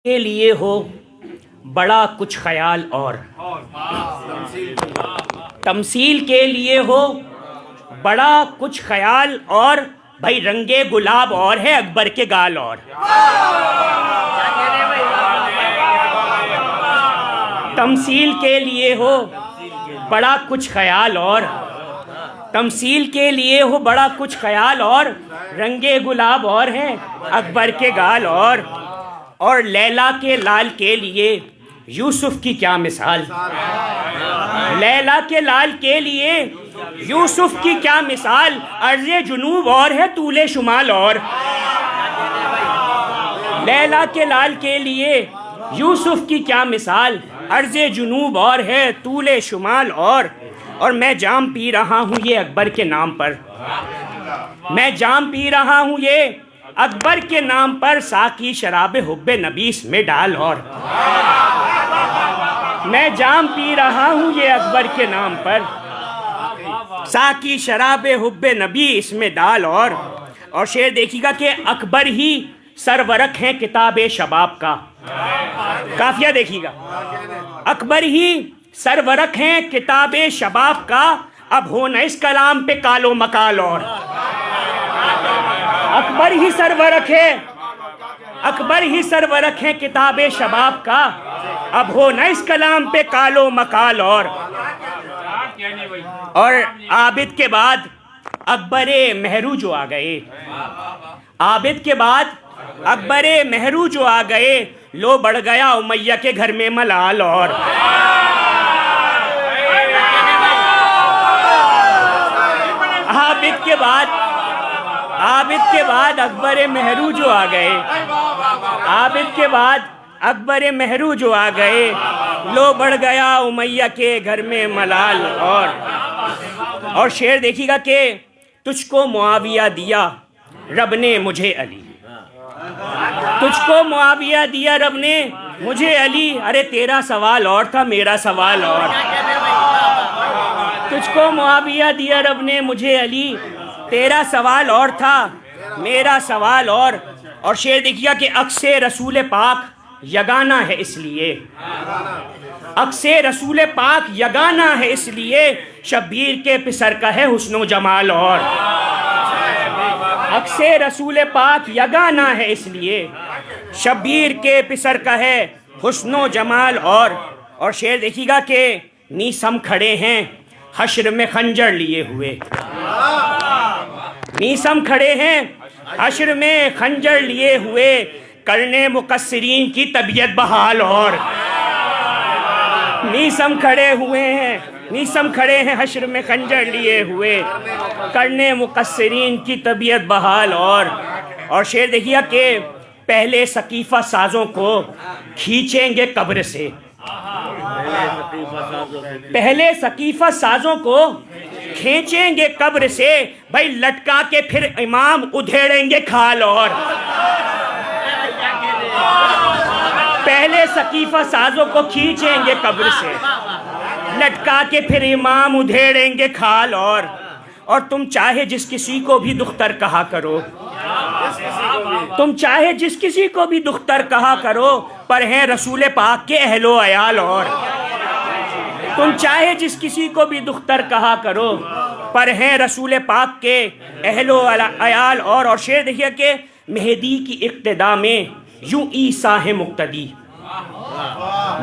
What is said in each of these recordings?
के लिए हो बड़ा कुछ ख्याल और तमसील के लिए हो बड़ा कुछ ख्याल और भाई रंगे गुलाब और है अकबर के गाल और तमसील के लिए हो बड़ा कुछ ख्याल और तमसील के लिए हो बड़ा कुछ ख्याल और रंगे गुलाब और हैं अकबर के गाल और लैला के लाल के लिए यूसुफ की क्या मिसाल। लैला के लाल के लिए यूसुफ की क्या मिसाल, अर्ज़े जुनूब और है तूले शुमाल और लैला के लाल के लिए यूसुफ की क्या मिसाल, अर्ज़े जुनूब और है तूले शुमाल और मैं जाम पी रहा हूँ ये अकबर के नाम पर, मैं जाम पी रहा हूँ ये अकबर के नाम पर, साकी शराबे हुब्बे नबी इसमें डाल और मैं जाम पी रहा हूँ ये अकबर के नाम पर, साकी शराबे हुब्बे नबी इसमें डाल और शेर देखिएगा कि अकबर ही सरवरक है किताबे शबाब का। काफिया देखिएगा, अकबर ही सरवरक है किताबे शबाब का, अब हो न इस कलाम पे कालो मकाल और अकबर ही सरवरक है, अकबर ही सरवरक है किताबे शबाब का, अब हो न इस कलाम पे कालो मकाल और आबिद के बाद अकबरे मेहरू जो आ गए, आबिद के बाद अकबरे मेहरू जो आ गए, लो बढ़ गया उमैया के घर में मलाल और आबिद के बाद अकबर मेहरू जो आ गए, आबिद के बाद अकबर मेहरू जो आ गए, लो बढ़ गया उमैया के घर में मलाल और शेर देखिएगा कि तुझको मुआविया दिया रब ने मुझे अली, तुझको मुआविया दिया रब ने मुझे अली, अरे तेरा सवाल और था मेरा सवाल और तुझको मुआविया दिया रब ने मुझे अली, तेरा सवाल और था मेरा सवाल और शेर देखिए कि अक्से रसूल पाक यगाना है इसलिए, अक्से रसूल पाक यगाना है इसलिए, शब्बीर के पिसर का है हुस्नो जमाल और अक्से रसूल पाक यगाना है इसलिए, शब्बीर के पिसर का है हुस्नो जमाल और शेर देखिएगा कि नीसम खड़े हैं हश्र में खंजर लिए हुए, नीसम खड़े हैं हश्र में खंजर लिए हुए, करने मुकस्सिरीन की तबीयत बहाल और नीसम खड़े हुए हैं, नीसम खड़े हैं हश्र में खंजर लिए हुए, करने मुकस्सिरीन की तबीयत बहाल और शेर देखिए कि पहले सकीफ़ा साजों को खींचेंगे कब्र से, पहले सकीफ़ा साजों को खींचेंगे कब्र से, भाई लटका के फिर इमाम उधेड़ेंगे खाल और पहले सकीफ़ा साजों को खींचेंगे कब्र से, लटका के फिर इमाम उधेड़ेंगे खाल और तुम चाहे जिस किसी को भी दुख्तर कहा करो, तुम चाहे जिस किसी को भी दुख्तर कहा करो, पर हैं रसूल पाक के अहलो अयाल और तुम चाहे जिस किसी को भी दुख्तर कहा करो, पर हैं रसूल पाक के अहलो अयाल और शेर देखिए कि मेहदी की इक्तिदा में यूं ईसा है मुक्तदी,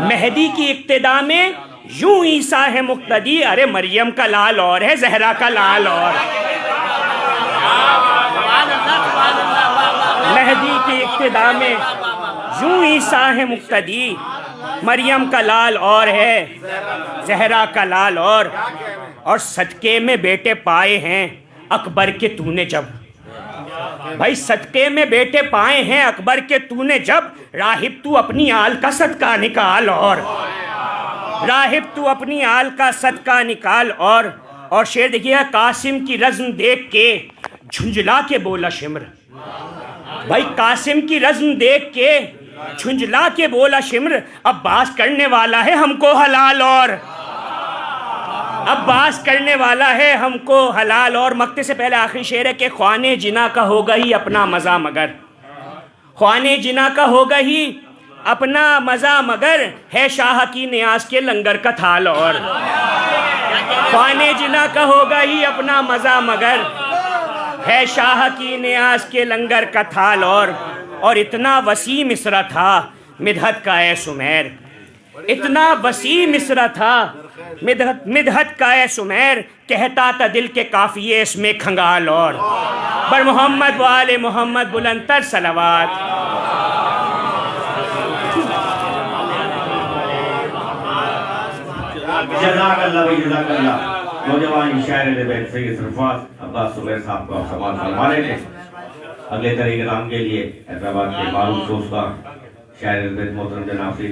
मेहदी की इक्तिदा में यूं ईसा है मुक्तदी, अरे मरियम का लाल और है जहरा का लाल और मेहदी की इक्तिदा में यूं ईसा है मुक्तदी, मरियम का लाल और है जहरा का लाल और सदके में बेटे पाए हैं अकबर के तूने जब, भाई सदके में बेटे पाए हैं अकबर के तूने जब, राहिब तू अपनी आल का सदका निकाल और राहिब तू अपनी आल का सदका निकाल और शेर देखिए कासिम की रज़्म देख के झुंझला के बोला शिमर, भाई कासिम की रज़्म देख के झुंझला के बोला शिमर, अब्बास करने वाला है हमको हलाल और अब्बास करने वाला है हमको हलाल और मक्ते से पहले आखिरी शेर है कि ख्वाने जिना का होगा ही अपना मज़ा, मगर ख्वाने जिना का होगा ही अपना मजा मगर है शाह की न्याज के लंगर का थाल और ख्वाने जिना का होगा ही अपना मजा मगर है शाह की न्याज के लंगर का थाल और इतना वसी मिसरा था मिदहत का ए सुमेर, इतना वसी मिसरा था मिदहत का ए सुमेर, कहता था दिल के काफिये इसमें खंगाल और बर मोहम्मद वाले मोहम्मद बुलंदतर सलावत। जज़ाकल्लाह भाई जज़ाकल्लाह। नौजवान शायर बैत सैयद सरफराज अब्बास सुबैर साहब को सवाल फरमा रहे थे। अगले तरीके काम के लिए हैदराबाद के मारूफ दोस्त शायर बैत मोहतरम जनाब से